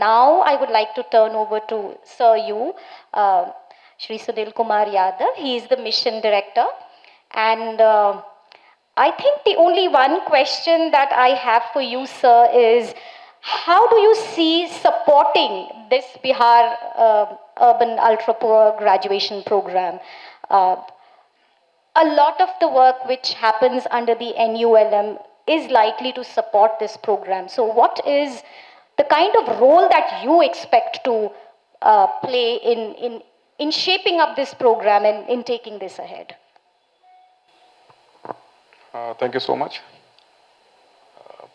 now I would like to turn over to Sir you, Shri Sunil Kumar Yadav. He is the mission director. And I think the only one question that I have for you, sir, is how do you see supporting this Bihar Urban Ultra Poor graduation program? Uh, a lot of the work which happens under the NULM is likely to support this program. So, what is the kind of role that you expect to play in shaping up this program and in taking this ahead? Thank you so much.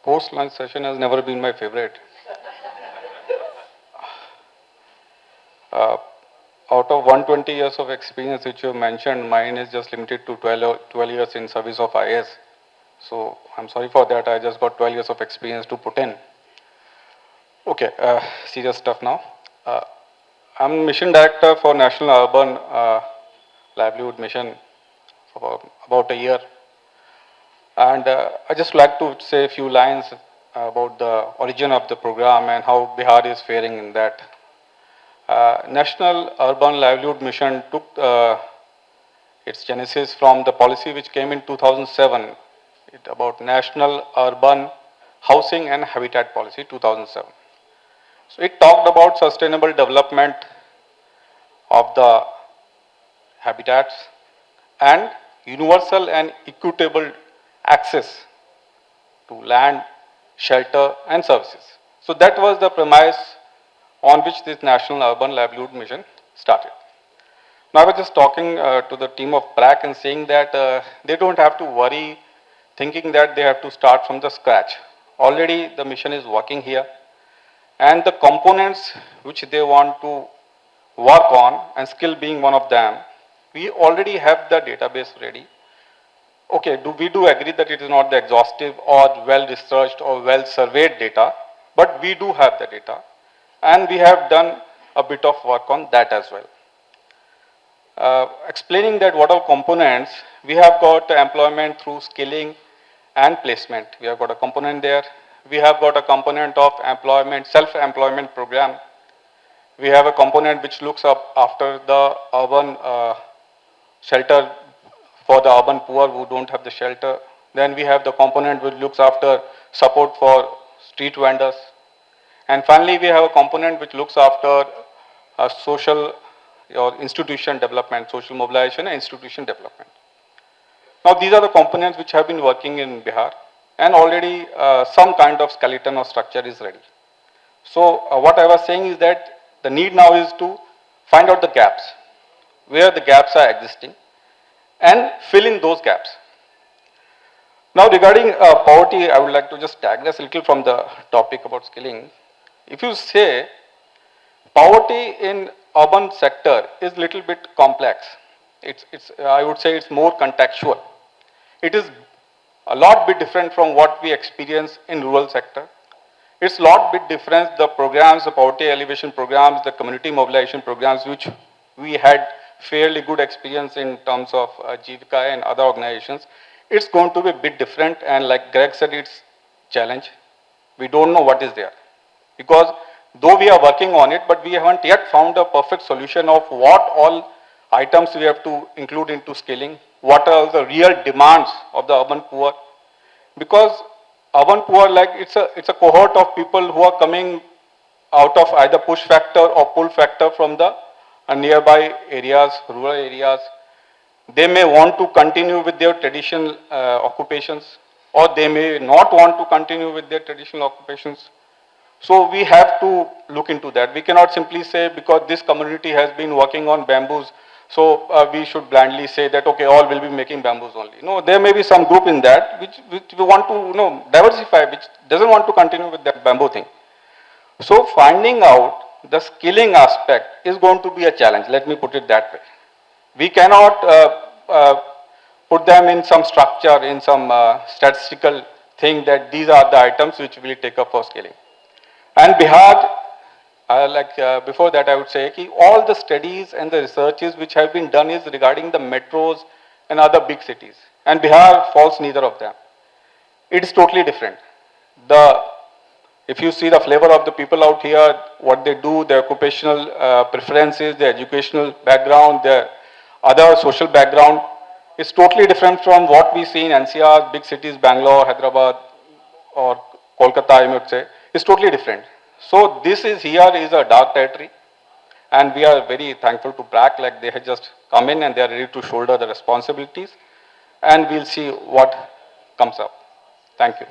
Post-lunch session has never been my favorite. Out of 120 years of experience which you mentioned, mine is just limited to 12 years in service of IS. So I'm sorry for that. I just got 12 years of experience to put in. Okay, serious stuff now. I'm mission director for National Urban Livelihood Mission for about a year. And I just like to say a few lines about the origin of the program and how Bihar is faring in that. National Urban Livelihood Mission took its genesis from the policy which came in 2007 about National Urban Housing and Habitat Policy 2007. So it talked about sustainable development of the habitats and universal and equitable access to land, shelter and services. So that was the premise on which this National Urban Livelihood Mission started. Now I was just talking to the team of BRAC and saying that they don't have to worry thinking that they have to start from the scratch. Already the mission is working here and the components which they want to work on, and skill being one of them, we already have the database ready. Okay, we do agree that it is not the exhaustive or well-researched or well-surveyed data, but we do have the data. And we have done a bit of work on that as well. Explaining that what are components, we have got employment through skilling and placement. We have got a component there. We have got a component of employment, self-employment program. We have a component which looks up after the urban shelter for the urban poor who don't have the shelter. Then we have the component which looks after support for street vendors. And finally, we have a component which looks after social or institution development, social mobilization and institution development. Now, these are the components which have been working in Bihar, and already some kind of skeleton or structure is ready. So, what I was saying is that the need now is to find out the gaps, where the gaps are existing, and fill in those gaps. Now, regarding poverty, I would like to just digress a little from the topic about skilling. If you say poverty in urban sector is a little bit complex, I would say it's more contextual. It is a lot bit different from what we experience in rural sector. It's a lot bit different, the programs, the poverty elevation programs, the community mobilization programs, which we had fairly good experience in terms of Jeevika and other organizations. It's going to be a bit different, and like Greg said, it's challenge. We don't know what is there. Because though we are working on it, but we haven't yet found a perfect solution of what all items we have to include into scaling, what are the real demands of the urban poor. Because urban poor, like it's a cohort of people who are coming out of either push factor or pull factor from the nearby areas, rural areas. They may want to continue with their traditional occupations, or they may not want to continue with their traditional occupations. So we have to look into that. We cannot simply say because this community has been working on bamboos, so we should blindly say that, okay, all will be making bamboos only. No, there may be some group in that which we want to diversify, which doesn't want to continue with that bamboo thing. So finding out the skilling aspect is going to be a challenge. Let me put it that way. We cannot put them in some structure, in some statistical thing that these are the items which we will take up for scaling. And Bihar, before that I would say, all the studies and the researches which have been done is regarding the metros and other big cities. And Bihar falls neither of them. It is totally different. The If you see the flavor of the people out here, what they do, their occupational preferences, their educational background, their other social background, is totally different from what we see in NCR, big cities, Bangalore, Hyderabad, or Kolkata, I would say. It's totally different. So this is here is a dark territory, and we are very thankful to BRAC, like they have just come in and they are ready to shoulder the responsibilities, and we'll see what comes up. Thank you.